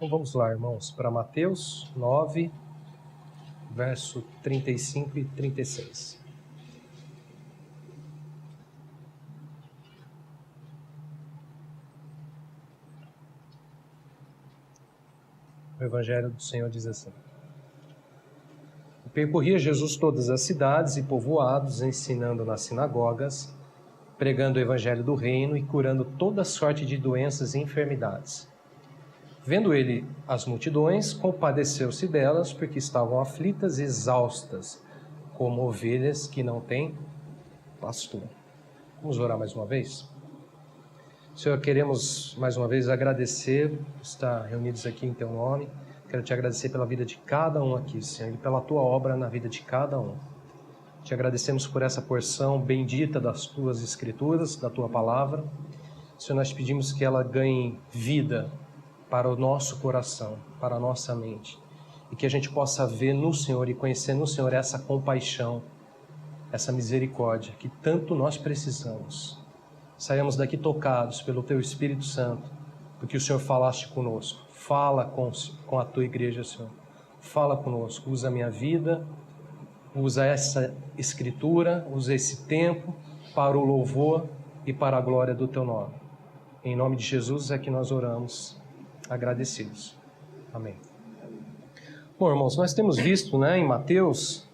Então vamos lá, irmãos, para Mateus 9, verso 35 e 36. O Evangelho do Senhor diz assim: Percorria Jesus todas as cidades e povoados, ensinando nas sinagogas, pregando o Evangelho do Reino e curando toda sorte de doenças e enfermidades. Vendo ele as multidões, compadeceu-se delas, porque estavam aflitas e exaustas, como ovelhas que não têm pastor. Vamos orar mais uma vez? Senhor, queremos mais uma vez agradecer por estar reunidos aqui em Teu nome. Quero Te agradecer pela vida de cada um aqui, Senhor, e pela Tua obra na vida de cada um. Te agradecemos por essa porção bendita das Tuas Escrituras, da Tua Palavra. Senhor, nós pedimos que ela ganhe vida para o nosso coração, para a nossa mente, e que a gente possa ver no Senhor e conhecer no Senhor essa compaixão, essa misericórdia que tanto nós precisamos. Saiamos daqui tocados pelo Teu Espírito Santo, porque o Senhor falaste conosco. Fala com a Tua igreja, Senhor. Fala conosco, usa a minha vida, usa essa escritura, usa esse tempo para o louvor e para a glória do Teu nome. Em nome de Jesus é que nós oramos, agradecidos. Amém. Bom, irmãos, nós temos visto, em Mateus,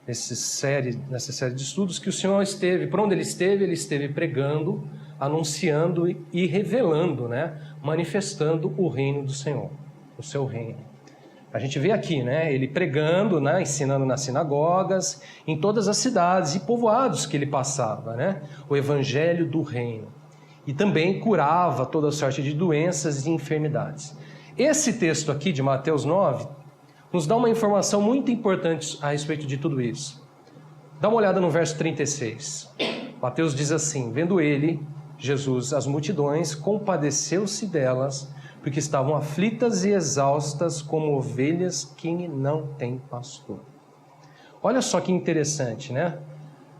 nessa série de estudos, que o Senhor esteve, por onde ele esteve pregando, anunciando e revelando, manifestando o reino do Senhor, o seu reino. A gente vê aqui, ele pregando, ensinando nas sinagogas, em todas as cidades e povoados que ele passava, o evangelho do reino. E também curava toda sorte de doenças e enfermidades. Esse texto aqui de Mateus 9 nos dá uma informação muito importante a respeito de tudo isso. Dá uma olhada no verso 36. Mateus diz assim: Vendo ele, Jesus, as multidões, compadeceu-se delas, porque estavam aflitas e exaustas como ovelhas que não têm pastor. Olha só que interessante,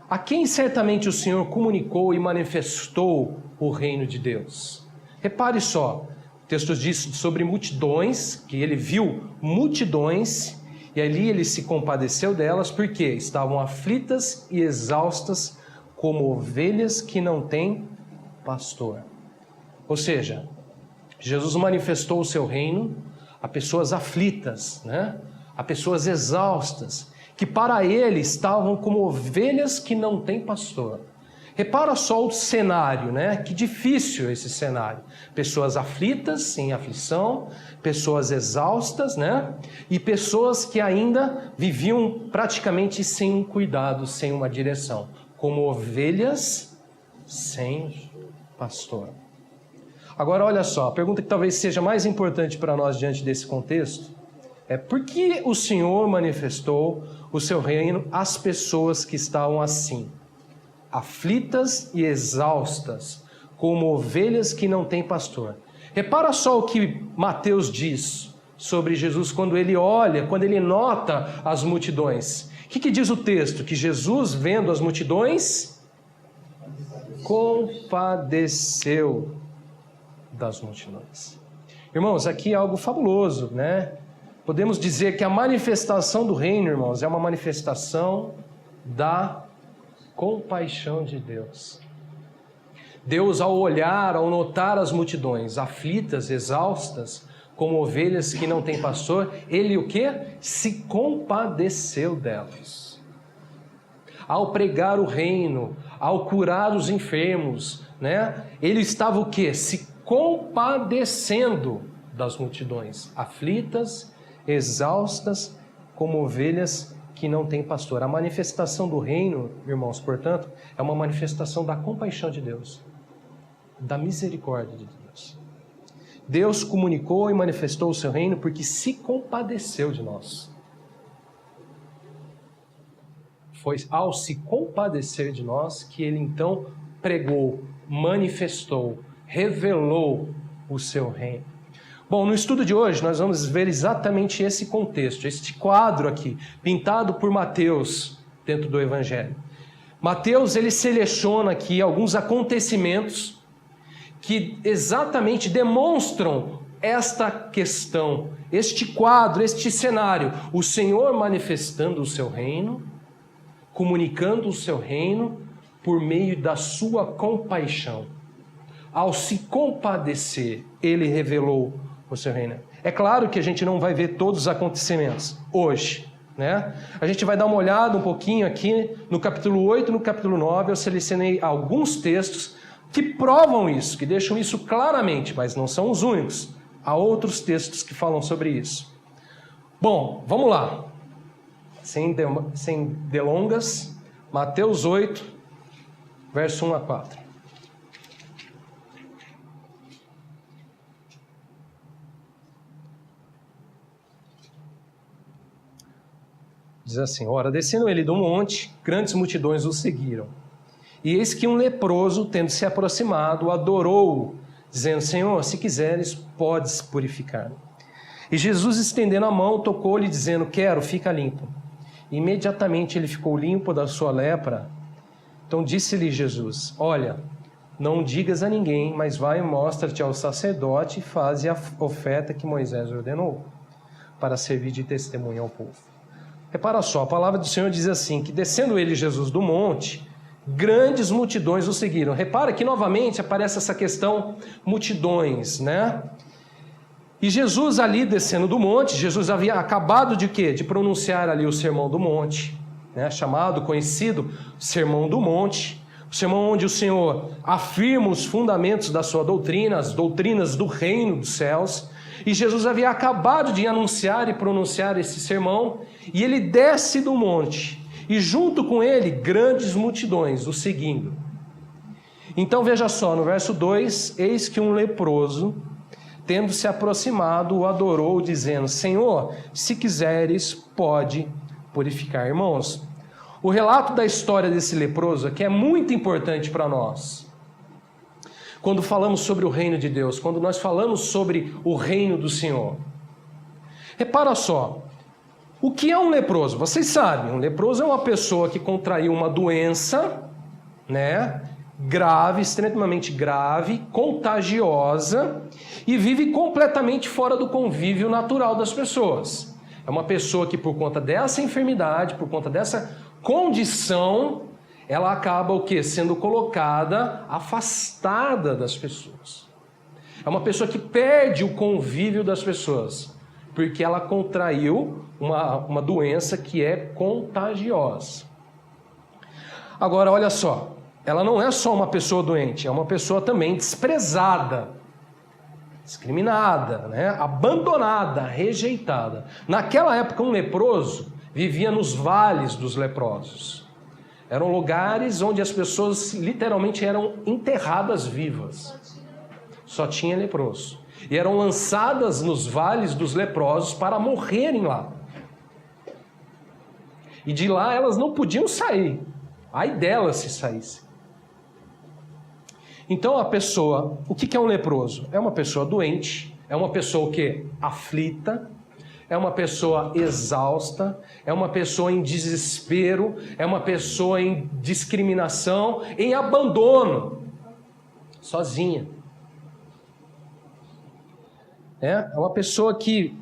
A quem certamente o Senhor comunicou e manifestou o reino de Deus? Repare só, o texto diz sobre multidões, que ele viu multidões, e ali ele se compadeceu delas, porque estavam aflitas e exaustas como ovelhas que não têm pastor. Ou seja, Jesus manifestou o seu reino a pessoas aflitas, a pessoas exaustas, que para ele estavam como ovelhas que não têm pastor. Repara só o cenário, Que difícil esse cenário. Pessoas aflitas, em aflição, pessoas exaustas, E pessoas que ainda viviam praticamente sem um cuidado, sem uma direção, como ovelhas sem pastor. Agora olha só, a pergunta que talvez seja mais importante para nós diante desse contexto é: por que o Senhor manifestou o seu reino às pessoas que estavam assim, aflitas e exaustas, como ovelhas que não têm pastor? Repara só o que Mateus diz sobre Jesus quando ele olha, quando ele nota as multidões. O que diz o texto? Que Jesus, vendo as multidões, compadeceu das multidões. Irmãos, aqui é algo fabuloso, Podemos dizer que a manifestação do reino, irmãos, é uma manifestação da compaixão de Deus. Deus, ao olhar, ao notar as multidões aflitas, exaustas, como ovelhas que não têm pastor, ele o quê? Se compadeceu delas. Ao pregar o reino, ao curar os enfermos, ele estava o quê? Se compadecendo das multidões aflitas, exaustas, como ovelhas que não têm pastor. A manifestação do reino, irmãos, portanto, é uma manifestação da compaixão de Deus, da misericórdia de Deus. Deus comunicou e manifestou o seu reino porque se compadeceu de nós. Foi ao se compadecer de nós que ele então pregou, manifestou, revelou o seu reino. Bom, no estudo de hoje nós vamos ver exatamente esse contexto, este quadro aqui, pintado por Mateus dentro do Evangelho. Mateus, ele seleciona aqui alguns acontecimentos que exatamente demonstram esta questão, este quadro, este cenário. O Senhor manifestando o seu reino, comunicando o seu reino por meio da sua compaixão. Ao se compadecer, ele revelou o seu reino. É claro que a gente não vai ver todos os acontecimentos hoje, né? A gente vai dar uma olhada um pouquinho aqui no capítulo 8 e no capítulo 9. Eu selecionei alguns textos que provam isso, que deixam isso claramente, mas não são os únicos. Há outros textos que falam sobre isso. Bom, vamos lá. Sem delongas, Mateus 8, verso 1 a 4. Diz assim: ora, descendo ele do monte, grandes multidões o seguiram. E eis que um leproso, tendo se aproximado, adorou-o, dizendo: Senhor, se quiseres, podes purificar-me. E Jesus, estendendo a mão, tocou-lhe, dizendo: quero, fica limpo. E imediatamente ele ficou limpo da sua lepra. Então disse-lhe Jesus: olha, não digas a ninguém, mas vai e mostra-te ao sacerdote e faze a oferta que Moisés ordenou, para servir de testemunho ao povo. Repara só, a palavra do Senhor diz assim, que descendo ele, Jesus, do monte, grandes multidões o seguiram. Repara que novamente aparece essa questão multidões, né? E Jesus ali descendo do monte, Jesus havia acabado de quê? De pronunciar ali o Sermão do Monte, né? Chamado, conhecido, Sermão do Monte. O sermão onde o Senhor afirma os fundamentos da sua doutrina, as doutrinas do reino dos céus. E Jesus havia acabado de anunciar e pronunciar esse sermão, e ele desce do monte, e junto com ele grandes multidões o seguindo. Então veja só, no verso 2, eis que um leproso, tendo se aproximado, o adorou, dizendo: Senhor, se quiseres, pode purificar. Irmãos, o relato da história desse leproso aqui é muito importante para nós. Quando falamos sobre o reino de Deus, quando nós falamos sobre o reino do Senhor. Repara só, o que é um leproso? Vocês sabem, um leproso é uma pessoa que contraiu uma doença, né, grave, extremamente grave, contagiosa, e vive completamente fora do convívio natural das pessoas. É uma pessoa que, por conta dessa enfermidade, por conta dessa condição, ela acaba o quê? Sendo colocada, afastada das pessoas. É uma pessoa que perde o convívio das pessoas, porque ela contraiu uma doença que é contagiosa. Agora, olha só, ela não é só uma pessoa doente, é uma pessoa também desprezada, discriminada, né? Abandonada, rejeitada. Naquela época, um leproso vivia nos vales dos leprosos. Eram lugares onde as pessoas literalmente eram enterradas vivas. Só tinha leproso. E eram lançadas nos vales dos leprosos para morrerem lá. E de lá elas não podiam sair. Ai delas se saíssem. Então a pessoa, o que é um leproso? É uma pessoa doente, é uma pessoa o quê? Aflita, é uma pessoa exausta, é uma pessoa em desespero, é uma pessoa em discriminação, em abandono, sozinha. É uma pessoa que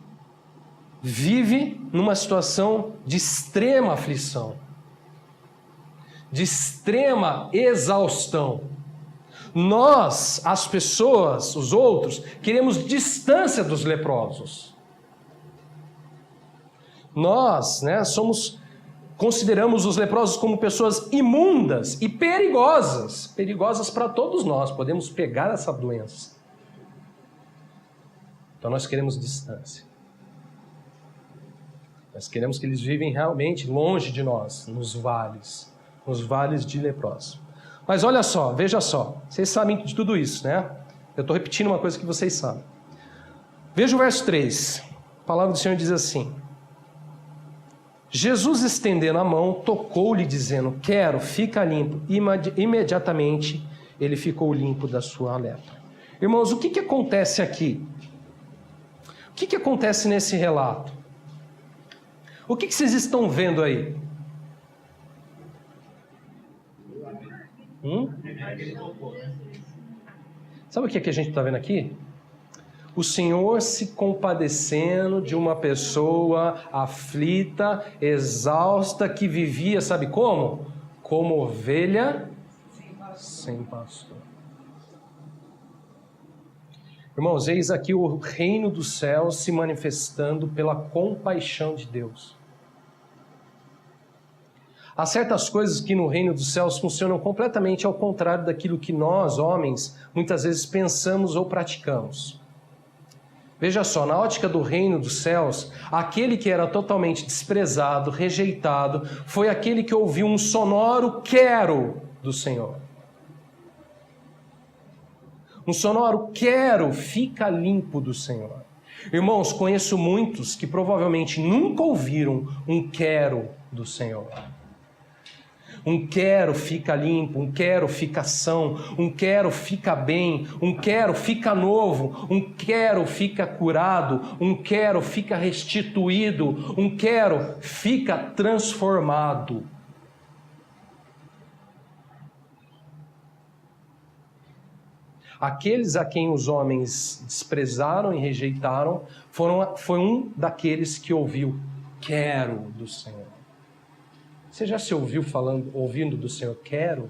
vive numa situação de extrema aflição, de extrema exaustão. Nós, as pessoas, os outros, queremos distância dos leprosos. Nós, consideramos os leprosos como pessoas imundas e perigosas para todos nós, podemos pegar essa doença. Então nós queremos distância. Nós queremos que eles vivem realmente longe de nós, nos vales de leprosos. Mas olha só, veja só, vocês sabem de tudo isso, né? Eu estou repetindo uma coisa que vocês sabem. Veja o verso 3, a palavra do Senhor diz assim: Jesus, estendendo a mão, tocou-lhe, dizendo: quero, fica limpo. Imediatamente ele ficou limpo da sua lepra. Irmãos, o que acontece aqui? O que acontece nesse relato? O que vocês estão vendo aí? Sabe o que a gente está vendo aqui? O Senhor se compadecendo de uma pessoa aflita, exausta, que vivia, sabe como? Como ovelha sem pastor. Irmãos, eis aqui o reino dos céus se manifestando pela compaixão de Deus. Há certas coisas que no reino dos céus funcionam completamente ao contrário daquilo que nós, homens, muitas vezes pensamos ou praticamos. Veja só, na ótica do reino dos céus, aquele que era totalmente desprezado, rejeitado, foi aquele que ouviu um sonoro quero do Senhor. Um sonoro quero, fica limpo do Senhor. Irmãos, conheço muitos que provavelmente nunca ouviram um quero do Senhor. Um quero fica limpo, um quero fica são, um quero fica bem, um quero fica novo, um quero fica curado, um quero fica restituído, um quero fica transformado. Aqueles a quem os homens desprezaram e rejeitaram foi um daqueles que ouviu quero do Senhor. Você já se ouviu ouvindo do Senhor quero?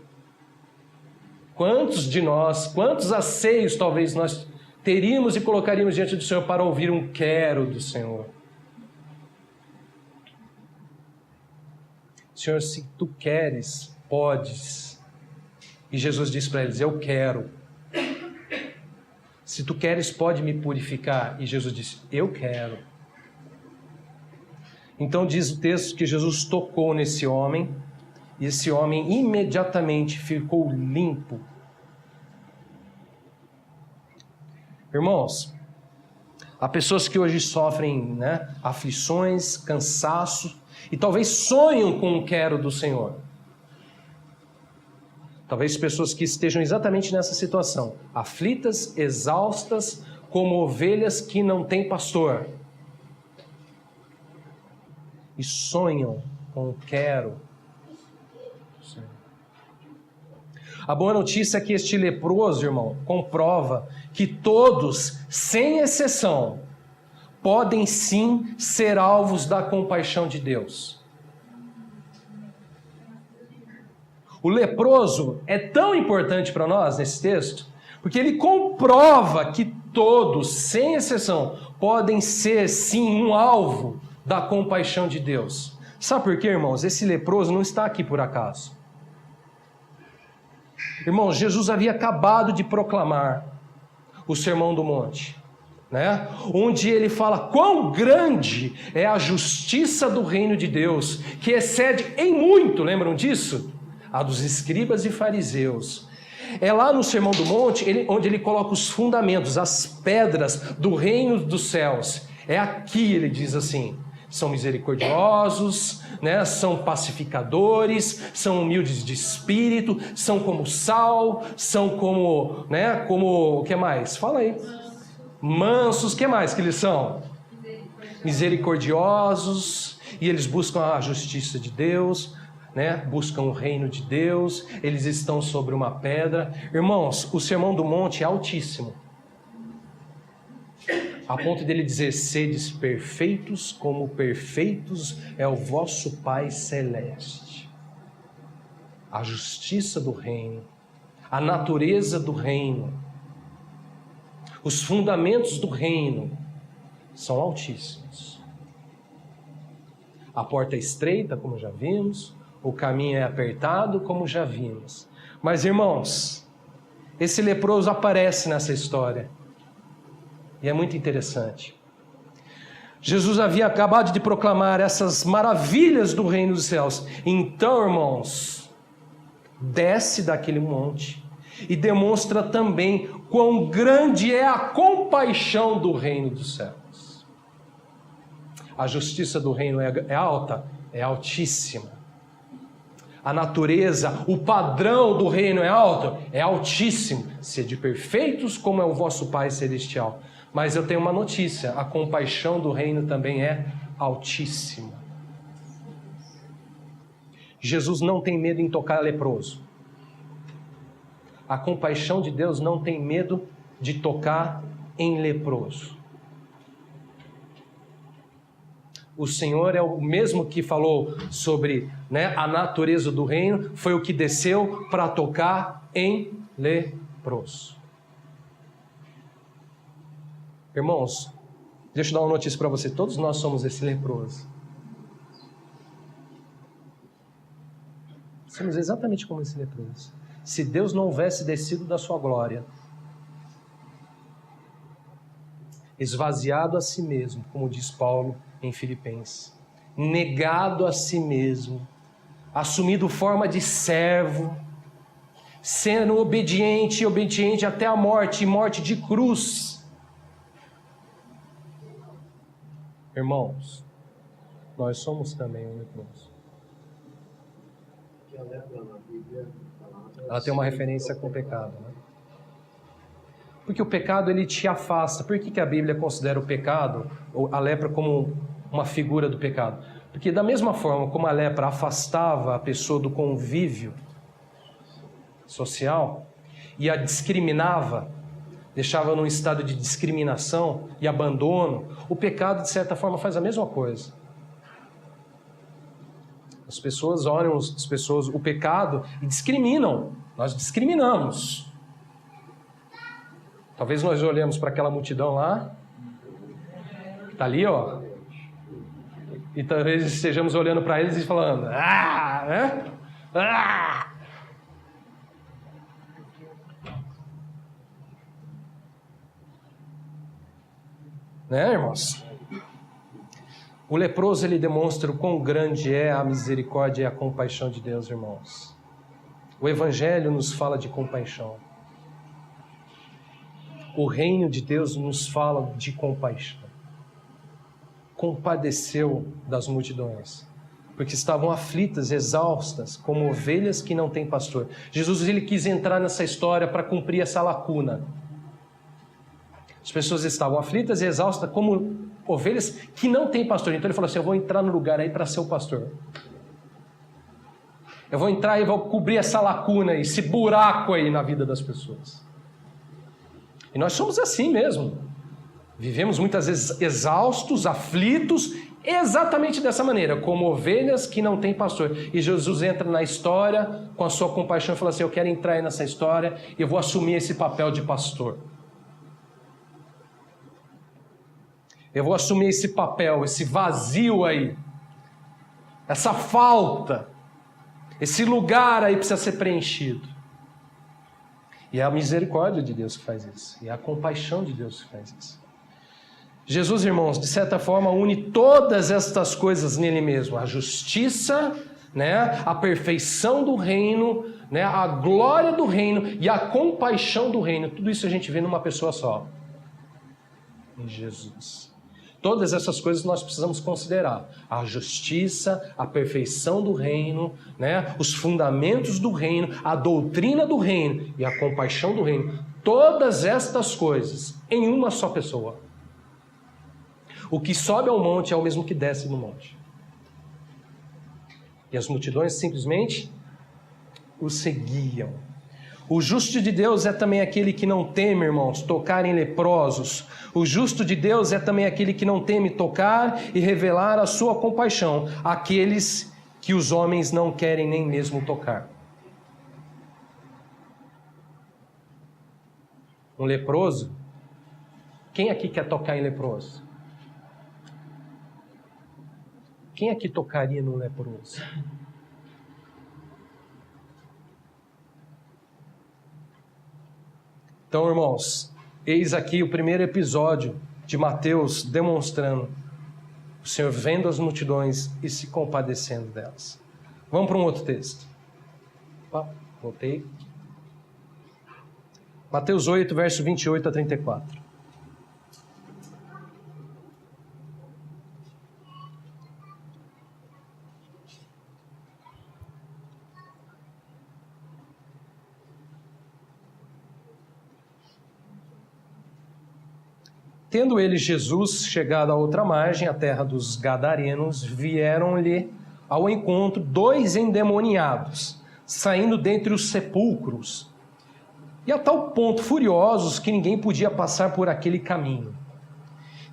Quantos de nós, quantos anseios talvez nós teríamos e colocaríamos diante do Senhor para ouvir um quero do Senhor? Senhor, se tu queres, podes. E Jesus disse para eles, eu quero. Se tu queres, pode me purificar. E Jesus disse, eu quero. Então diz o texto que Jesus tocou nesse homem, e esse homem imediatamente ficou limpo. Irmãos, há pessoas que hoje sofrem aflições, cansaço, e talvez sonham com o quero do Senhor. Talvez pessoas que estejam exatamente nessa situação, aflitas, exaustas, como ovelhas que não têm pastor. E sonham com o quero. A boa notícia é que este leproso, irmão, comprova que todos, sem exceção, podem sim ser alvos da compaixão de Deus. O leproso é tão importante para nós nesse texto, porque ele comprova que todos, sem exceção, podem ser sim um alvo da compaixão de Deus. Sabe por quê, irmãos? Esse leproso não está aqui por acaso. Irmãos, Jesus havia acabado de proclamar o Sermão do Monte, onde ele fala quão grande é a justiça do reino de Deus, que excede em muito, lembram disso? A dos escribas e fariseus. É lá no Sermão do Monte onde ele coloca os fundamentos, as pedras do reino dos céus. É aqui, ele diz assim, são misericordiosos, são pacificadores, são humildes de espírito, são como sal, são como, o que mais? Fala aí. Mansos, o que mais que eles são? Misericordiosos, e eles buscam a justiça de Deus, buscam o reino de Deus, eles estão sobre uma pedra. Irmãos, o Sermão do Monte é altíssimo, a ponto dele dizer, sedes perfeitos como perfeitos é o vosso Pai Celeste. A justiça do reino, a natureza do reino, os fundamentos do reino são altíssimos. A porta é estreita, como já vimos, o caminho é apertado, como já vimos. Mas, irmãos, esse leproso aparece nessa história. E é muito interessante. Jesus havia acabado de proclamar essas maravilhas do reino dos céus. Então, irmãos, desce daquele monte e demonstra também quão grande é a compaixão do reino dos céus. A justiça do reino é alta? É altíssima. A natureza, o padrão do reino é alto? É altíssimo. Sede perfeitos como é o vosso Pai Celestial. Mas eu tenho uma notícia, a compaixão do reino também é altíssima. Jesus não tem medo em tocar leproso. A compaixão de Deus não tem medo de tocar em leproso. O Senhor é o mesmo que falou sobre, a natureza do reino, foi o que desceu para tocar em leproso. Irmãos, deixa eu dar uma notícia para você. Todos nós somos esse leproso. Somos exatamente como esse leproso. Se Deus não houvesse descido da sua glória, esvaziado a si mesmo, como diz Paulo em Filipenses, negado a si mesmo, assumido forma de servo, sendo obediente até a morte, e morte de cruz. Irmãos, nós somos também um leproso. Ela tem uma referência com o pecado, né? Porque o pecado, ele te afasta. Por que a Bíblia considera o pecado, a lepra, como uma figura do pecado? Porque da mesma forma como a lepra afastava a pessoa do convívio social e a discriminava, deixava num estado de discriminação e abandono, o pecado, de certa forma, faz a mesma coisa. As pessoas olham o pecado e discriminam. Nós discriminamos. Talvez nós olhemos para aquela multidão lá, que está ali, ó, e talvez estejamos olhando para eles e falando, né? Né, irmãos? O leproso, ele demonstra o quão grande é a misericórdia e a compaixão de Deus, irmãos. O Evangelho nos fala de compaixão. O reino de Deus nos fala de compaixão. Compadeceu das multidões, porque estavam aflitas, exaustas, como ovelhas que não têm pastor. Jesus, ele quis entrar nessa história para cumprir essa lacuna. As pessoas estavam aflitas e exaustas como ovelhas que não têm pastor. Então ele falou assim, eu vou entrar no lugar aí para ser o pastor. Eu vou entrar e vou cobrir essa lacuna aí, esse buraco aí na vida das pessoas. E nós somos assim mesmo. Vivemos muitas vezes exaustos, aflitos, exatamente dessa maneira, como ovelhas que não têm pastor. E Jesus entra na história com a sua compaixão e fala assim, eu quero entrar aí nessa história e eu vou assumir esse papel de pastor. Eu vou assumir esse papel, esse vazio aí, essa falta, esse lugar aí precisa ser preenchido. E é a misericórdia de Deus que faz isso, e é a compaixão de Deus que faz isso. Jesus, irmãos, de certa forma une todas estas coisas nele mesmo, a justiça, a perfeição do reino, a glória do reino e a compaixão do reino. Tudo isso a gente vê numa pessoa só, em Jesus. Todas essas coisas nós precisamos considerar. A justiça, a perfeição do reino, os fundamentos do reino, a doutrina do reino e a compaixão do reino. Todas estas coisas em uma só pessoa. O que sobe ao monte é o mesmo que desce no monte. E as multidões simplesmente o seguiam. O justo de Deus é também aquele que não teme, irmãos, tocar em leprosos. O justo de Deus é também aquele que não teme tocar e revelar a sua compaixão àqueles que os homens não querem nem mesmo tocar. Um leproso? Quem aqui quer tocar em leproso? Quem aqui tocaria num leproso? Então, irmãos, eis aqui o primeiro episódio de Mateus demonstrando o Senhor vendo as multidões e se compadecendo delas. Vamos para um outro texto. Voltei. Mateus 8, verso 28 a 34. Tendo ele, Jesus, chegado à outra margem, a terra dos Gadarenos, vieram-lhe ao encontro 2 endemoniados, saindo dentre os sepulcros, E a tal ponto furiosos que ninguém podia passar por aquele caminho.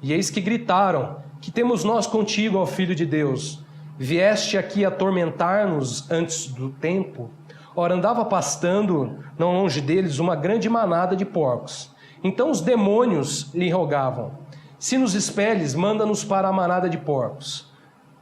E eis que gritaram: que temos nós contigo, ó Filho de Deus? Vieste aqui atormentar-nos antes do tempo? Ora, andava pastando, não longe deles, uma grande manada de porcos. Então os demônios lhe rogavam: se nos expeles, manda-nos para a manada de porcos.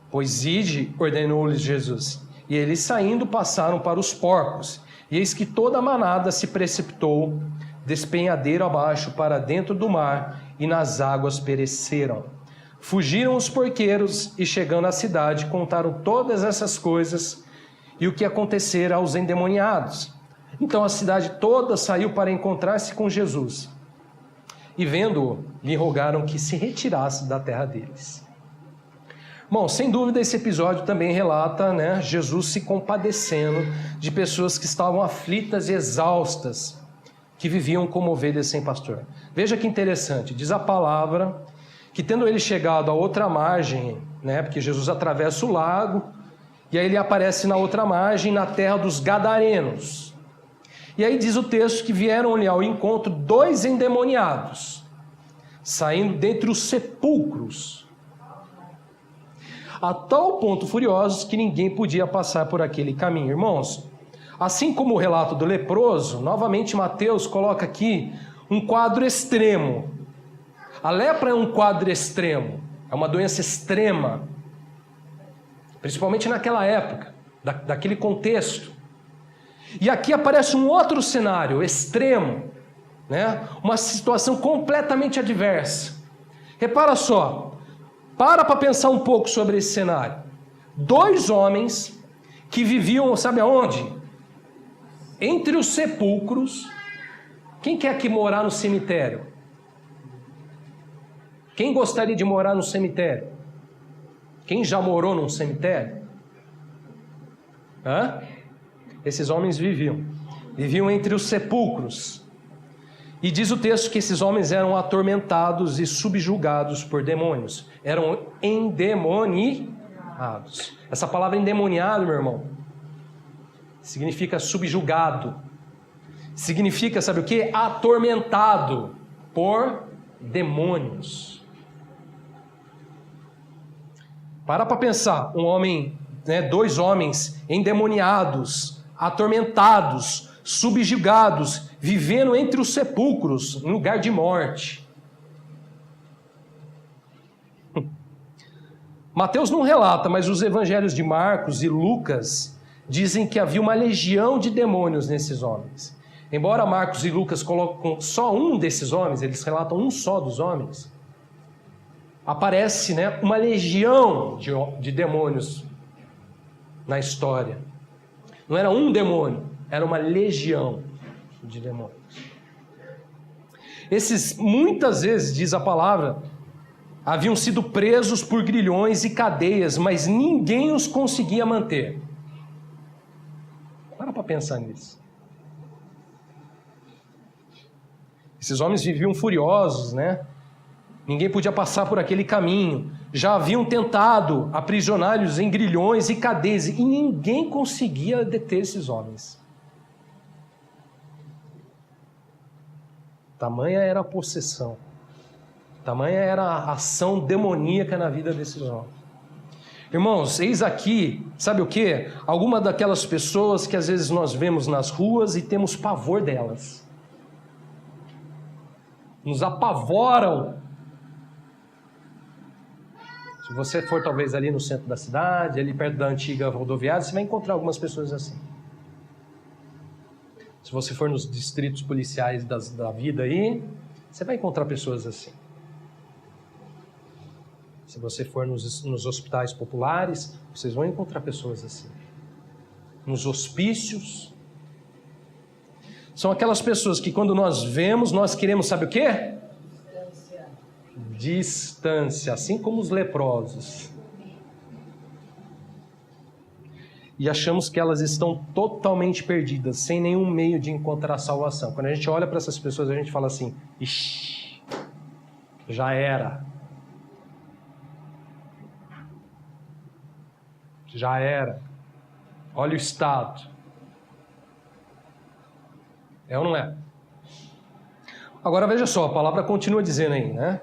Pois ide, ordenou-lhes Jesus. E eles saindo passaram para os porcos. E eis que toda a manada se precipitou, despenhadeiro abaixo, para dentro do mar, e nas águas pereceram. Fugiram os porqueiros, e chegando à cidade, contaram todas essas coisas e o que acontecera aos endemoniados. Então a cidade toda saiu para encontrar-se com Jesus. E vendo-o, lhe rogaram que se retirasse da terra deles. Bom, sem dúvida esse episódio também relata, Jesus se compadecendo de pessoas que estavam aflitas e exaustas, que viviam como ovelhas sem pastor. Veja que interessante, diz a palavra que tendo ele chegado à outra margem, porque Jesus atravessa o lago, e aí ele aparece na outra margem, na terra dos Gadarenos. E aí diz o texto que vieram-lhe ao encontro 2 endemoniados, saindo dentre os sepulcros, a tal ponto furiosos que ninguém podia passar por aquele caminho. Irmãos, assim como o relato do leproso, novamente Mateus coloca aqui um quadro extremo. A lepra é um quadro extremo, é uma doença extrema, principalmente naquela época, daquele contexto. E aqui aparece um outro cenário extremo, uma situação completamente adversa. Repara só, para pensar um pouco sobre esse cenário. 2 homens que viviam, sabe aonde? Entre os sepulcros. Quem quer aqui morar no cemitério? Quem gostaria de morar no cemitério? Quem já morou num cemitério? Esses homens viviam entre os sepulcros. E diz o texto que esses homens eram atormentados e subjugados por demônios. Eram endemoniados. Essa palavra endemoniado, meu irmão, significa subjugado. Significa, sabe o quê? Atormentado por demônios. Para pensar, 2 homens endemoniados, atormentados, subjugados, vivendo entre os sepulcros, em lugar de morte. Mateus não relata, mas os evangelhos de Marcos e Lucas dizem que havia uma legião de demônios nesses homens. Embora Marcos e Lucas colocam só um desses homens, eles relatam um só dos homens, aparece uma legião de demônios na história. Não era um demônio, era uma legião de demônios. Esses, muitas vezes, diz a palavra, haviam sido presos por grilhões e cadeias, mas ninguém os conseguia manter. Para pensar nisso. Esses homens viviam furiosos, Ninguém podia passar por aquele caminho. Já haviam tentado aprisioná-los em grilhões e cadeias, e ninguém conseguia deter esses homens. Tamanha era a possessão. Tamanha era a ação demoníaca na vida desses homens. Irmãos, eis aqui, sabe o quê? Alguma daquelas pessoas que às vezes nós vemos nas ruas e temos pavor delas. Nos apavoram. Se você for talvez ali no centro da cidade, ali perto da antiga rodoviária, você vai encontrar algumas pessoas assim. Se você for nos distritos policiais da vida aí, você vai encontrar pessoas assim. Se você for nos hospitais populares, vocês vão encontrar pessoas assim. Nos hospícios. São aquelas pessoas que quando nós vemos, nós queremos, sabe o quê? Distância, assim como os leprosos. E achamos que elas estão totalmente perdidas, sem nenhum meio de encontrar salvação. Quando a gente olha para essas pessoas, a gente fala assim: ixi, já era. Já era. Olha o estado. É ou não é? Agora veja só, a palavra continua dizendo aí, né?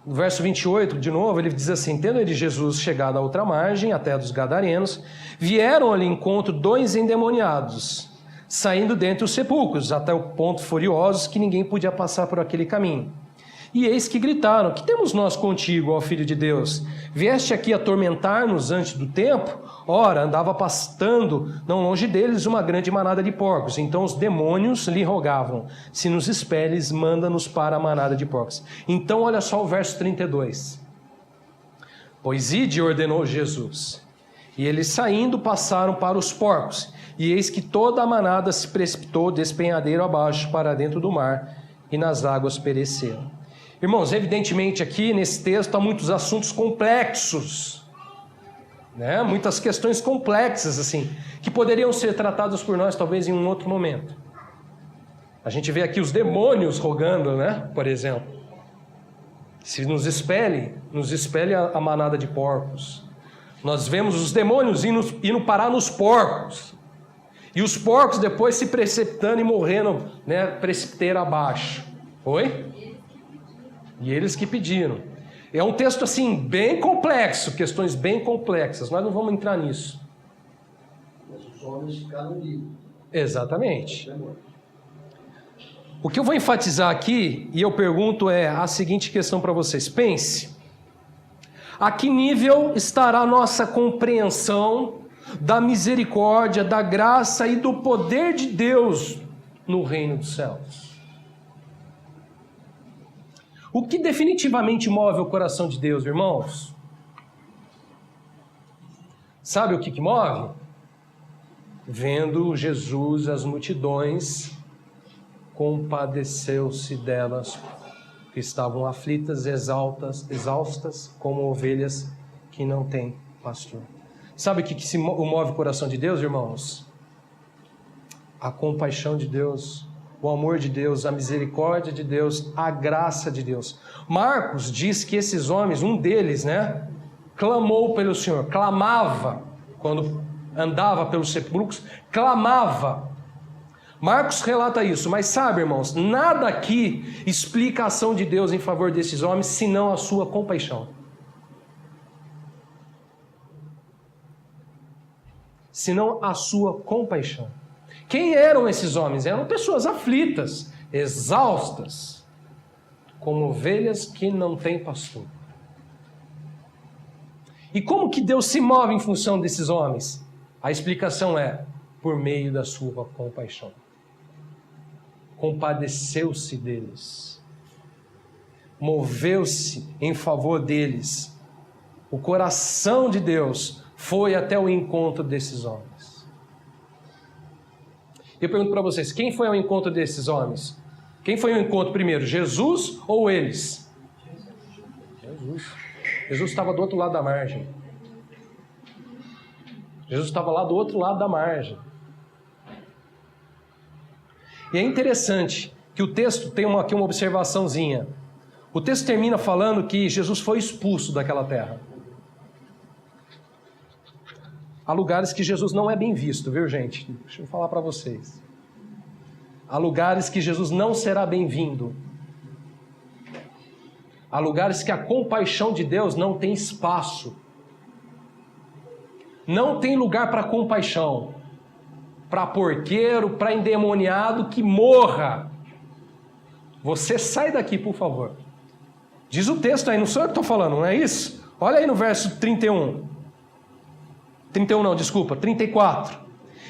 No verso 28, de novo, ele diz assim: tendo ele, Jesus, chegado à outra margem, a terra dos Gadarenos, vieram ali encontro 2 endemoniados, saindo dentre os sepulcros, até o ponto furiosos que ninguém podia passar por aquele caminho. E eis que gritaram: que temos nós contigo, ó Filho de Deus? Vieste aqui atormentar-nos antes do tempo? Ora, andava pastando não longe deles uma grande manada de porcos. Então os demônios lhe rogavam: se nos expeles, manda-nos para a manada de porcos. Então olha só o verso 32. Pois ide, ordenou Jesus. E eles saindo passaram para os porcos. E eis que toda a manada se precipitou despenhadeiro abaixo para dentro do mar, e nas águas pereceram. Irmãos, evidentemente aqui nesse texto há muitos assuntos complexos, né? Muitas questões complexas assim, que poderiam ser tratadas por nós talvez em um outro momento. A gente vê aqui os demônios rogando, né? Por exemplo, se nos expele a manada de porcos. Nós vemos os demônios indo parar nos porcos, e os porcos depois se precipitando e morrendo, né? Precipiteiro abaixo. Oi? E eles que pediram. É um texto assim bem complexo, questões bem complexas. Nós não vamos entrar nisso. Mas os homens ficaram livres. Exatamente. O que eu vou enfatizar aqui, e eu pergunto, é a seguinte questão para vocês. Pense: a que nível estará a nossa compreensão da misericórdia, da graça e do poder de Deus no reino dos céus? O que definitivamente move o coração de Deus, irmãos? Sabe o que move? Vendo Jesus, as multidões, compadeceu-se delas, que estavam aflitas, exaustas, como ovelhas que não têm pastor. Sabe o que move o coração de Deus, irmãos? A compaixão de Deus, o amor de Deus, a misericórdia de Deus, a graça de Deus. Marcos diz que esses homens, um deles, né, clamou pelo Senhor, clamava, quando andava pelos sepulcros, clamava. Marcos relata isso, mas sabe, irmãos, nada aqui explica a ação de Deus em favor desses homens, senão a sua compaixão. Senão a sua compaixão. Quem eram esses homens? Eram pessoas aflitas, exaustas, como ovelhas que não têm pastor. E como que Deus se move em função desses homens? A explicação é por meio da sua compaixão. Compadeceu-se deles, moveu-se em favor deles. O coração de Deus foi até o encontro desses homens. Eu pergunto para vocês, quem foi ao encontro desses homens? Quem foi ao encontro primeiro, Jesus ou eles? Jesus estava do outro lado da margem. Jesus estava lá do outro lado da margem. E é interessante que o texto tem aqui uma observaçãozinha. O texto termina falando que Jesus foi expulso daquela terra. Há lugares que Jesus não é bem visto, viu, gente? Deixa eu falar para vocês. Há lugares que Jesus não será bem-vindo. Há lugares que a compaixão de Deus não tem espaço. Não tem lugar para compaixão. Para porqueiro, para endemoniado, que morra. Você sai daqui, por favor. Diz o texto aí, não sou eu que estou falando, não é isso? Olha aí no verso 34.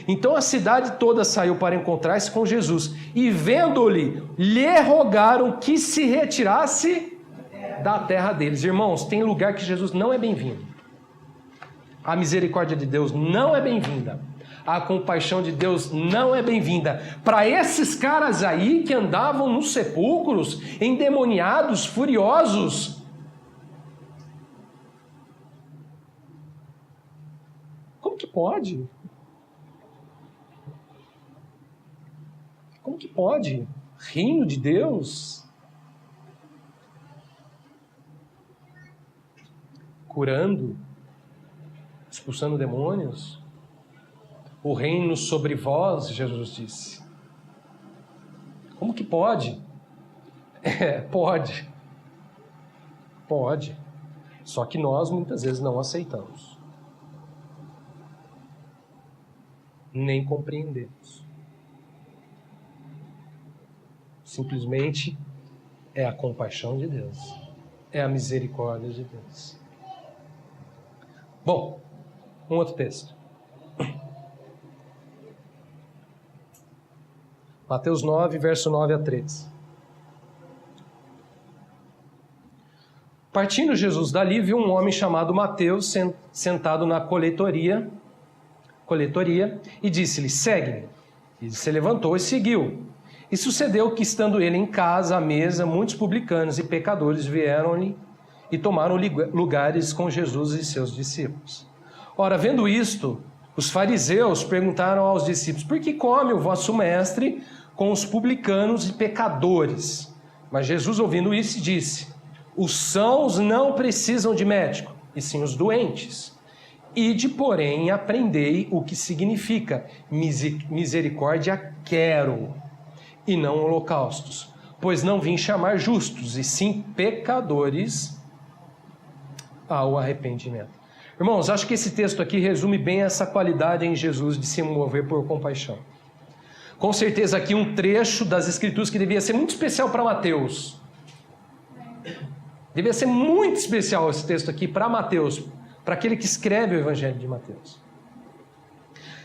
Então a cidade toda saiu para encontrar-se com Jesus, e vendo-lhe, lhe rogaram que se retirasse da terra deles. Irmãos, tem lugar que Jesus não é bem-vindo. A misericórdia de Deus não é bem-vinda. A compaixão de Deus não é bem-vinda. Para esses caras aí que andavam nos sepulcros, endemoniados, furiosos, como que pode? Como que pode? Reino de Deus? Curando, expulsando demônios? O reino sobre vós, Jesus disse. Como que pode? Pode. Pode. Só que nós muitas vezes não aceitamos. Nem compreendemos. Simplesmente é a compaixão de Deus. É a misericórdia de Deus. Bom, um outro texto. Mateus 9, verso 9 a 13. Partindo Jesus dali, viu um homem chamado Mateus sentado na coletoria, e disse-lhe: segue-me. E se levantou e seguiu. E sucedeu que, estando ele em casa, à mesa, muitos publicanos e pecadores vieram-lhe e tomaram lugares com Jesus e seus discípulos. Ora, vendo isto, os fariseus perguntaram aos discípulos: por que come o vosso mestre com os publicanos e pecadores? Mas Jesus, ouvindo isso, disse: os sãos não precisam de médico, e sim os doentes. Ide, porém, aprendei o que significa misericórdia quero, e não holocaustos, pois não vim chamar justos, e sim pecadores ao arrependimento. Irmãos, acho que esse texto aqui resume bem essa qualidade em Jesus de se mover por compaixão. Com certeza aqui um trecho das Escrituras que devia ser muito especial para Mateus. Devia ser muito especial esse texto aqui para Mateus, para aquele que escreve o Evangelho de Mateus.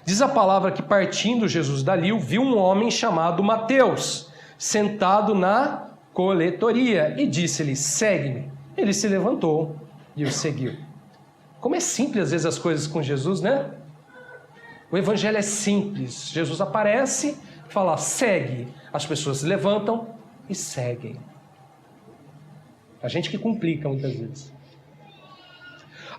Diz a palavra que, partindo Jesus dali, viu um homem chamado Mateus, sentado na coletoria, e disse-lhe: segue-me. Ele se levantou e o seguiu. Como é simples às vezes as coisas com Jesus, né? O Evangelho é simples. Jesus aparece, fala: segue. As pessoas se levantam e seguem. A gente que complica muitas vezes.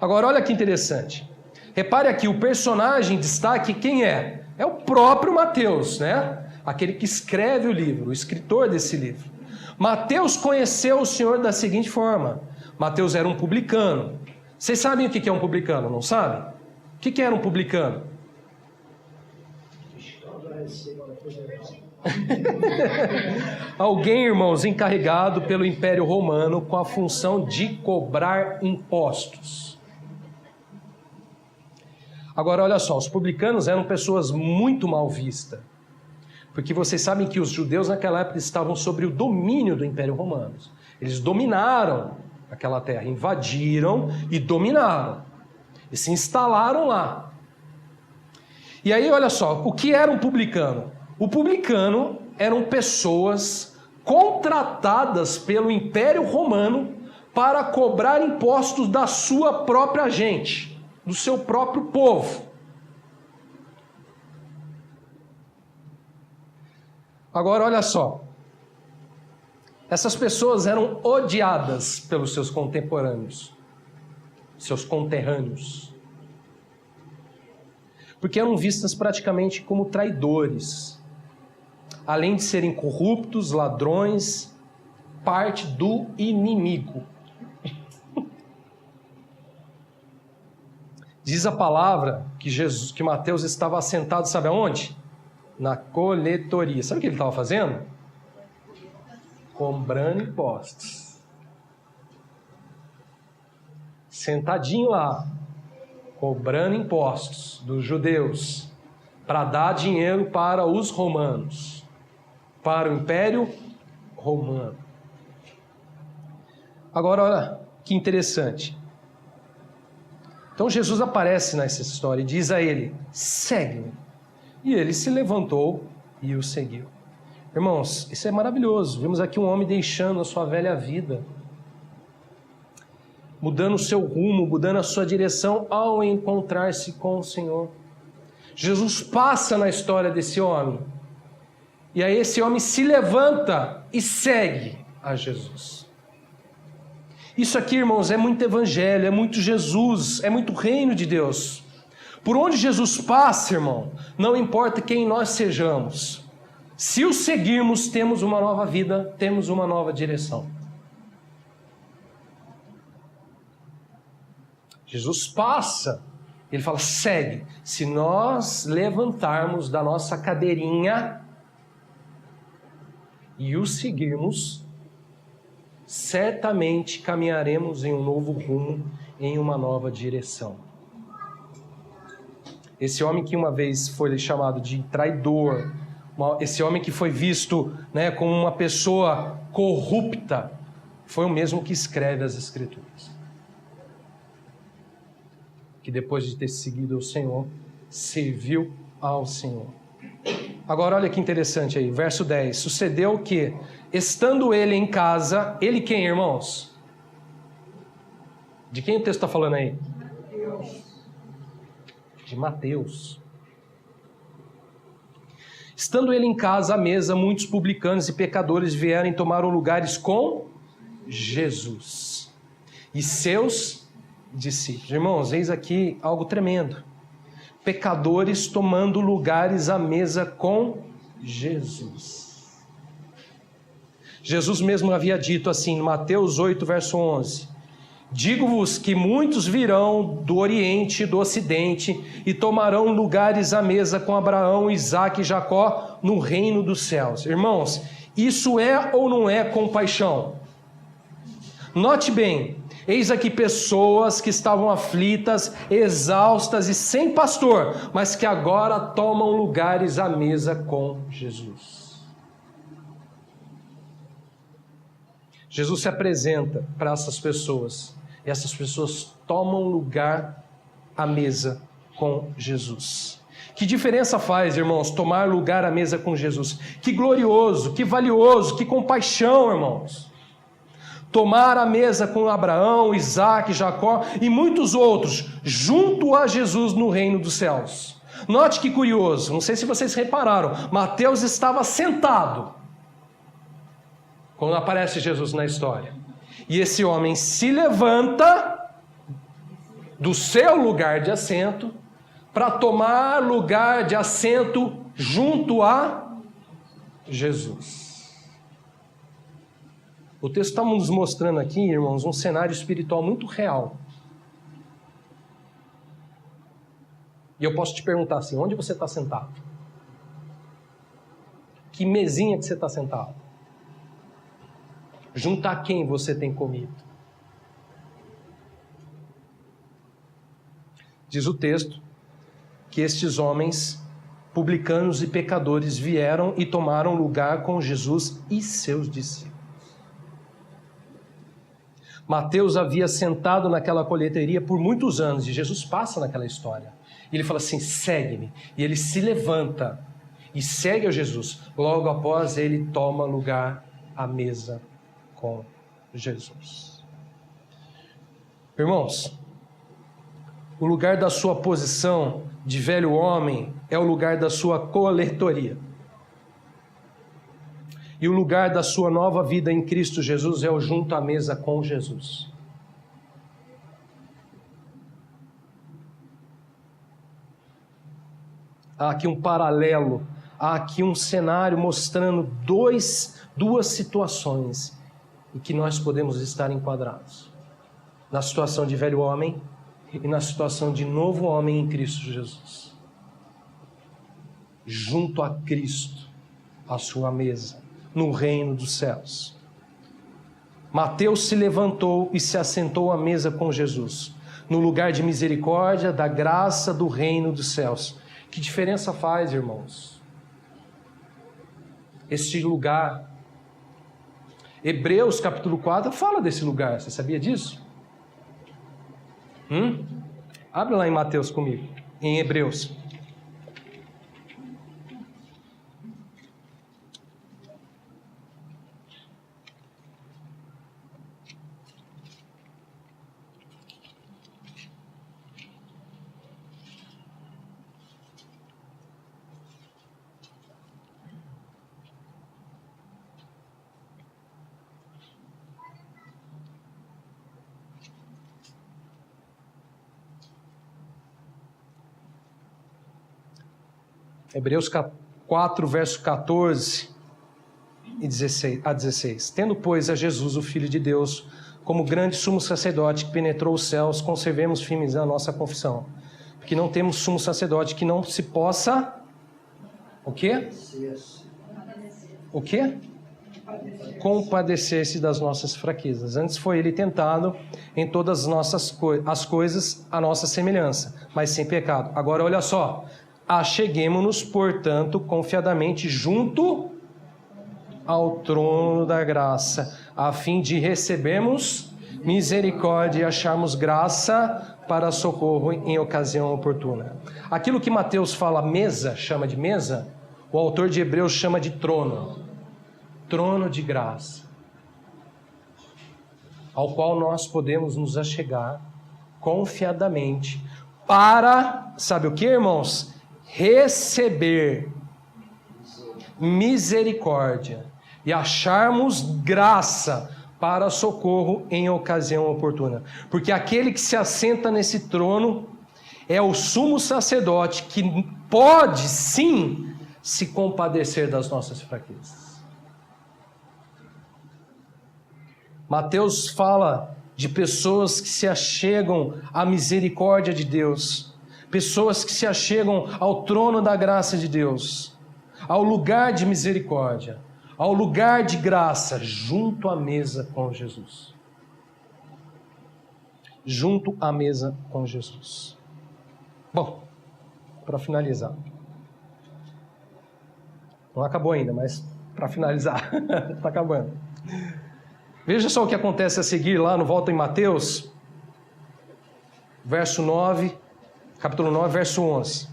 Agora, olha que interessante. Repare aqui, o personagem destaque quem é? É o próprio Mateus, né? Aquele que escreve o livro, o escritor desse livro. Mateus conheceu o Senhor da seguinte forma. Mateus era um publicano. Vocês sabem o que é um publicano, não sabem? O que era um publicano? Alguém, irmãos, encarregado pelo Império Romano com a função de cobrar impostos. Agora, olha só, os publicanos eram pessoas muito mal vistas, porque vocês sabem que os judeus naquela época estavam sob o domínio do Império Romano. Eles dominaram aquela terra, invadiram e dominaram, e se instalaram lá. E aí, olha só, o que era um publicano? O publicano eram pessoas contratadas pelo Império Romano para cobrar impostos da sua própria gente, do seu próprio povo. Agora, olha só. Essas pessoas eram odiadas pelos seus contemporâneos, seus conterrâneos, porque eram vistas praticamente como traidores, além de serem corruptos, ladrões, parte do inimigo. Diz a palavra que Mateus estava assentado, sabe aonde? Na coletoria. Sabe o que ele estava fazendo? Cobrando impostos. Sentadinho lá, cobrando impostos dos judeus, para dar dinheiro para os romanos, para o Império Romano. Agora, olha que interessante. Então Jesus aparece nessa história e diz a ele: segue-me. E ele se levantou e o seguiu. Irmãos, isso é maravilhoso. Vimos aqui um homem deixando a sua velha vida, mudando o seu rumo, mudando a sua direção ao encontrar-se com o Senhor. Jesus passa na história desse homem. E aí esse homem se levanta e segue a Jesus. Isso aqui, irmãos, é muito evangelho, é muito Jesus, é muito reino de Deus. Por onde Jesus passa, irmão, não importa quem nós sejamos, se o seguirmos, temos uma nova vida, temos uma nova direção. Jesus passa, ele fala: segue. Se nós levantarmos da nossa cadeirinha e o seguirmos, certamente caminharemos em um novo rumo, em uma nova direção. Esse homem que uma vez foi chamado de traidor, esse homem que foi visto, né, como uma pessoa corrupta, foi o mesmo que escreve as Escrituras. Que depois de ter seguido o Senhor, serviu ao Senhor. Agora olha que interessante aí, verso 10. Sucedeu que, estando ele em casa, ele quem, irmãos? De quem o texto está falando aí? De Mateus. Estando ele em casa à mesa, muitos publicanos e pecadores vieram e tomaram lugares com Jesus e seus discípulos. Irmãos, eis aqui algo tremendo. Pecadores tomando lugares à mesa com Jesus. Jesus mesmo havia dito assim, em Mateus 8, verso 11: digo-vos que muitos virão do Oriente e do Ocidente e tomarão lugares à mesa com Abraão, Isaque e Jacó no reino dos céus. Irmãos, isso é ou não é compaixão? Note bem, eis aqui pessoas que estavam aflitas, exaustas e sem pastor, mas que agora tomam lugares à mesa com Jesus. Jesus se apresenta para essas pessoas, e essas pessoas tomam lugar à mesa com Jesus. Que diferença faz, irmãos, tomar lugar à mesa com Jesus? Que glorioso, que valioso, que compaixão, irmãos. Tomar a mesa com Abraão, Isaque, Jacó e muitos outros, junto a Jesus no reino dos céus. Note que curioso, não sei se vocês repararam, Mateus estava sentado quando aparece Jesus na história. E esse homem se levanta do seu lugar de assento para tomar lugar de assento junto a Jesus. O texto está nos mostrando aqui, irmãos, um cenário espiritual muito real. E eu posso te perguntar assim, onde você está sentado? Que mesinha que você está sentado? Junto a quem você tem comido? Diz o texto que estes homens, publicanos e pecadores, vieram e tomaram lugar com Jesus e seus discípulos. Mateus havia sentado naquela colheitaria por muitos anos, e Jesus passa naquela história. E ele fala assim, segue-me. E ele se levanta e segue a Jesus. Logo após ele toma lugar à mesa com Jesus. Irmãos, o lugar da sua posição de velho homem é o lugar da sua coletoria. E o lugar da sua nova vida em Cristo Jesus é o junto à mesa com Jesus. Há aqui um paralelo, há aqui um cenário mostrando duas situações em que nós podemos estar enquadrados. Na situação de velho homem e na situação de novo homem em Cristo Jesus. Junto a Cristo, à sua mesa, no reino dos céus. Mateus se levantou e se assentou à mesa com Jesus, no lugar de misericórdia, da graça do reino dos céus. Que diferença faz, irmãos? Este lugar. Hebreus capítulo 4 fala desse lugar, você sabia disso? Abre lá em Mateus comigo, em Hebreus. Hebreus 4, verso 14 a 16. Tendo, pois, a Jesus, o Filho de Deus, como grande sumo sacerdote que penetrou os céus, conservemos firmes a nossa confissão. Porque não temos sumo sacerdote que não se possa... O quê? O quê? compadecer-se das nossas fraquezas. Antes foi ele tentado em todas as coisas a nossa semelhança, mas sem pecado. Agora olha só, acheguemo-nos, portanto, confiadamente junto ao trono da graça, a fim de recebermos misericórdia e acharmos graça para socorro em ocasião oportuna. Aquilo que Mateus fala mesa, chama de mesa, o autor de Hebreus chama de trono. Trono de graça, ao qual nós podemos nos achegar confiadamente para, sabe o que, irmãos? Receber misericórdia e acharmos graça para socorro em ocasião oportuna. Porque aquele que se assenta nesse trono é o sumo sacerdote que pode sim se compadecer das nossas fraquezas. Mateus fala de pessoas que se achegam à misericórdia de Deus, pessoas que se achegam ao trono da graça de Deus, ao lugar de misericórdia, ao lugar de graça, junto à mesa com Jesus. Junto à mesa com Jesus. Bom, para finalizar. Não acabou ainda, mas para finalizar, está acabando. Veja só o que acontece a seguir lá no volta em Mateus, verso 9, capítulo 9, verso 11.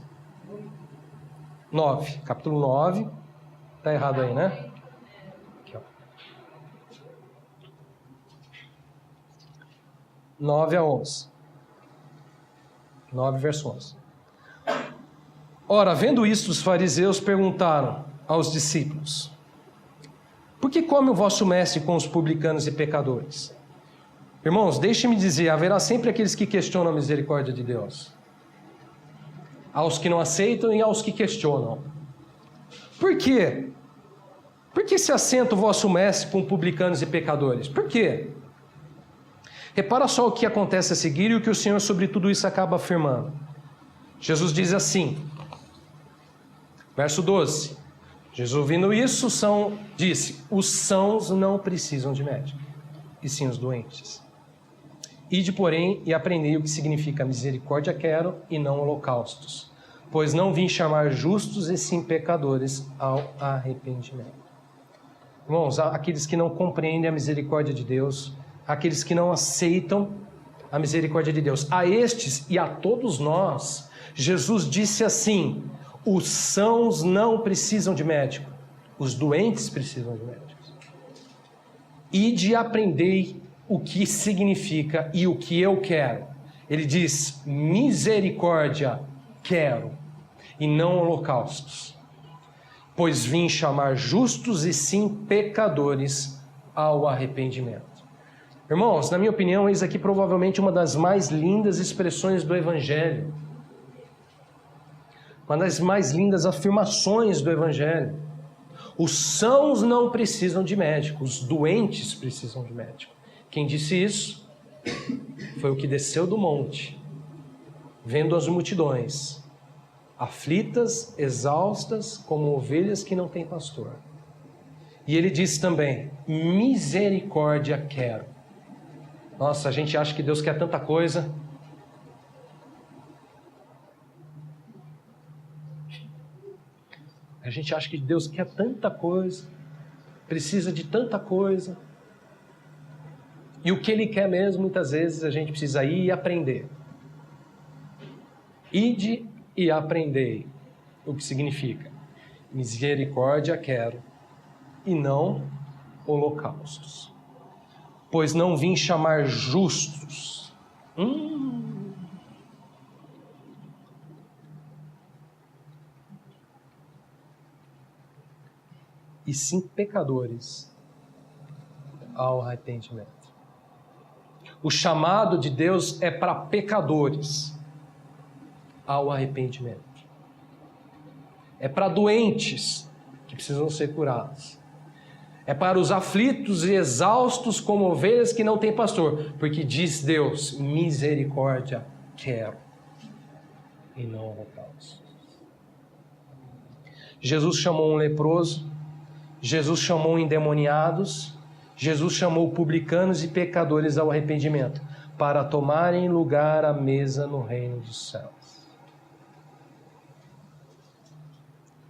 9, capítulo 9, está errado aí, né? Aqui, ó. 9 a 11. 9, verso 11. Ora, vendo isto, os fariseus perguntaram aos discípulos: por que come o vosso mestre com os publicanos e pecadores? Irmãos, deixe-me dizer, haverá sempre aqueles que questionam a misericórdia de Deus. Aos que não aceitam e aos que questionam. Por quê? Por que se assenta o vosso mestre com publicanos e pecadores? Por quê? Repara só o que acontece a seguir e o que o Senhor sobre tudo isso acaba afirmando. Jesus diz assim, verso 12. Jesus, ouvindo isso, disse: os sãos não precisam de médico, e sim os doentes. Ide, porém, e aprendei o que significa misericórdia quero e não holocaustos, pois não vim chamar justos e sim pecadores ao arrependimento. Irmãos, aqueles que não compreendem a misericórdia de Deus, aqueles que não aceitam a misericórdia de Deus, a estes e a todos nós, Jesus disse assim: os sãos não precisam de médico, os doentes precisam de médicos. Ide e aprendei o que significa e o que eu quero. Ele diz: misericórdia quero e não holocaustos, pois vim chamar justos e sim pecadores ao arrependimento. Irmãos, na minha opinião, eis aqui provavelmente uma das mais lindas expressões do Evangelho. Uma das mais lindas afirmações do Evangelho. Os sãos não precisam de médico, os doentes precisam de médico. Quem disse isso foi o que desceu do monte, vendo as multidões, aflitas, exaustas, como ovelhas que não têm pastor. E ele disse também: misericórdia quero. Nossa, a gente acha que Deus quer tanta coisa. A gente acha que Deus quer tanta coisa, precisa de tanta coisa. E o que Ele quer mesmo, muitas vezes, a gente precisa ir e aprender. Ide e aprendei o que significa misericórdia quero e não holocaustos. Pois não vim chamar justos. E sim pecadores ao arrependimento. O chamado de Deus é para pecadores ao arrependimento. É para doentes que precisam ser curados. É para os aflitos e exaustos como ovelhas que não têm pastor. Porque diz Deus: misericórdia quero e não holocausto. Jesus chamou um leproso Jesus chamou endemoniados, Jesus chamou publicanos e pecadores ao arrependimento, para tomarem lugar à mesa no reino dos céus.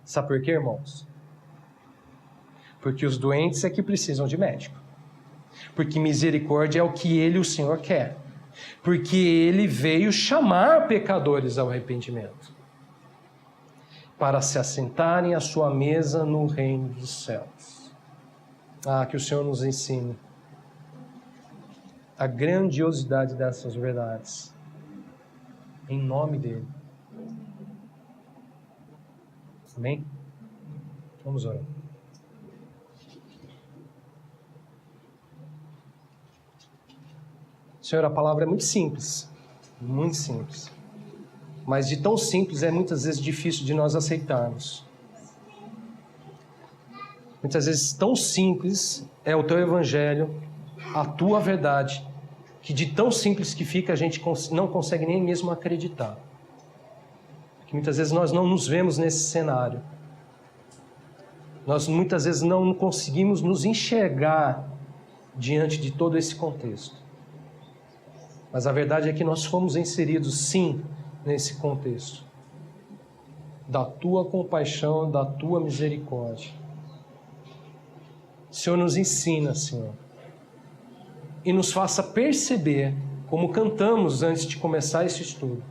Sabe por quê, irmãos? Porque os doentes é que precisam de médico. Porque misericórdia é o que Ele, o Senhor, quer. Porque Ele veio chamar pecadores ao arrependimento, para se assentarem à sua mesa no reino dos céus. Que o Senhor nos ensine a grandiosidade dessas verdades, em nome dEle. Amém? Vamos orar. Senhor, a palavra é muito simples, mas de tão simples é muitas vezes difícil de nós aceitarmos. Muitas vezes tão simples é o Teu Evangelho, a Tua verdade, que de tão simples que fica a gente não consegue nem mesmo acreditar. Porque muitas vezes nós não nos vemos nesse cenário. Nós muitas vezes não conseguimos nos enxergar diante de todo esse contexto. Mas a verdade é que nós fomos inseridos, sim, nesse contexto da Tua compaixão, da Tua misericórdia. O Senhor nos ensina, Senhor, e nos faça perceber, como cantamos antes de começar esse estudo.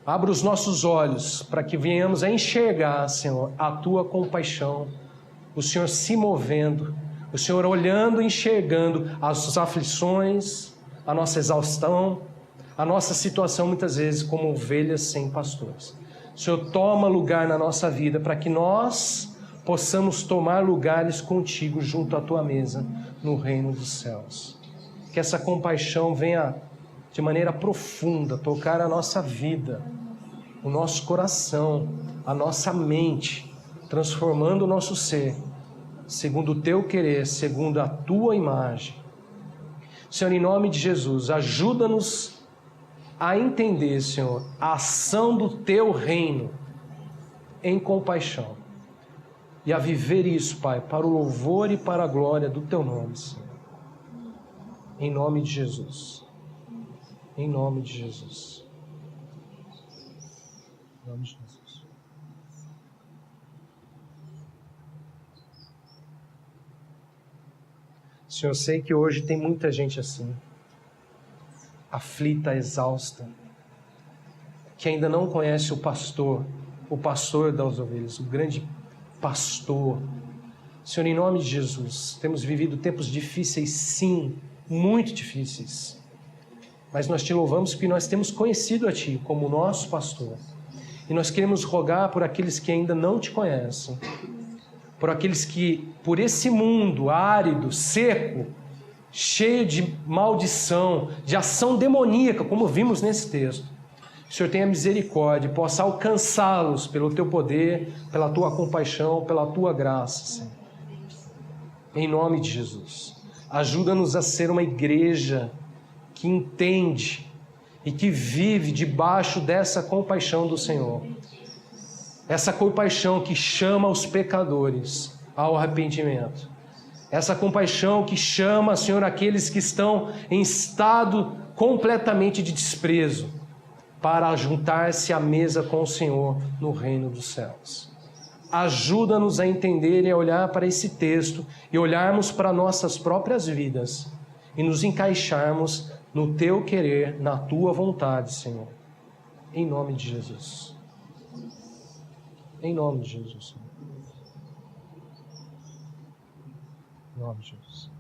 Abra os nossos olhos para que venhamos a enxergar, Senhor, a Tua compaixão, o Senhor se movendo, o Senhor olhando e enxergando as aflições, a nossa exaustão, a nossa situação muitas vezes como ovelhas sem pastores. O Senhor toma lugar na nossa vida para que nós possamos tomar lugares contigo junto à Tua mesa no reino dos céus. Que essa compaixão venha de maneira profunda tocar a nossa vida, o nosso coração, a nossa mente, transformando o nosso ser, segundo o Teu querer, segundo a Tua imagem. Senhor, em nome de Jesus, ajuda-nos a entender, Senhor, a ação do Teu reino em compaixão. E a viver isso, Pai, para o louvor e para a glória do Teu nome, Senhor. Em nome de Jesus. Em nome de Jesus. Em nome de Jesus. Senhor, eu sei que hoje tem muita gente assim, aflita, exausta, que ainda não conhece o pastor das ovelhas, o grande pastor. Senhor, em nome de Jesus, temos vivido tempos difíceis, sim, muito difíceis, mas nós Te louvamos porque nós temos conhecido a Ti como nosso pastor, e nós queremos rogar por aqueles que ainda não Te conhecem, por aqueles que, por esse mundo árido, seco, cheio de maldição, de ação demoníaca, como vimos nesse texto, o Senhor tenha misericórdia e possa alcançá-los pelo Teu poder, pela Tua compaixão, pela Tua graça, Senhor. Em nome de Jesus. Ajuda-nos a ser uma igreja que entende e que vive debaixo dessa compaixão do Senhor. Essa compaixão que chama os pecadores ao arrependimento. Essa compaixão que chama, Senhor, aqueles que estão em estado completamente de desprezo, para juntar-se à mesa com o Senhor no reino dos céus. Ajuda-nos a entender e a olhar para esse texto e olharmos para nossas próprias vidas e nos encaixarmos no Teu querer, na Tua vontade, Senhor. Em nome de Jesus. Em nome de Jesus, Senhor. Em nome de Jesus.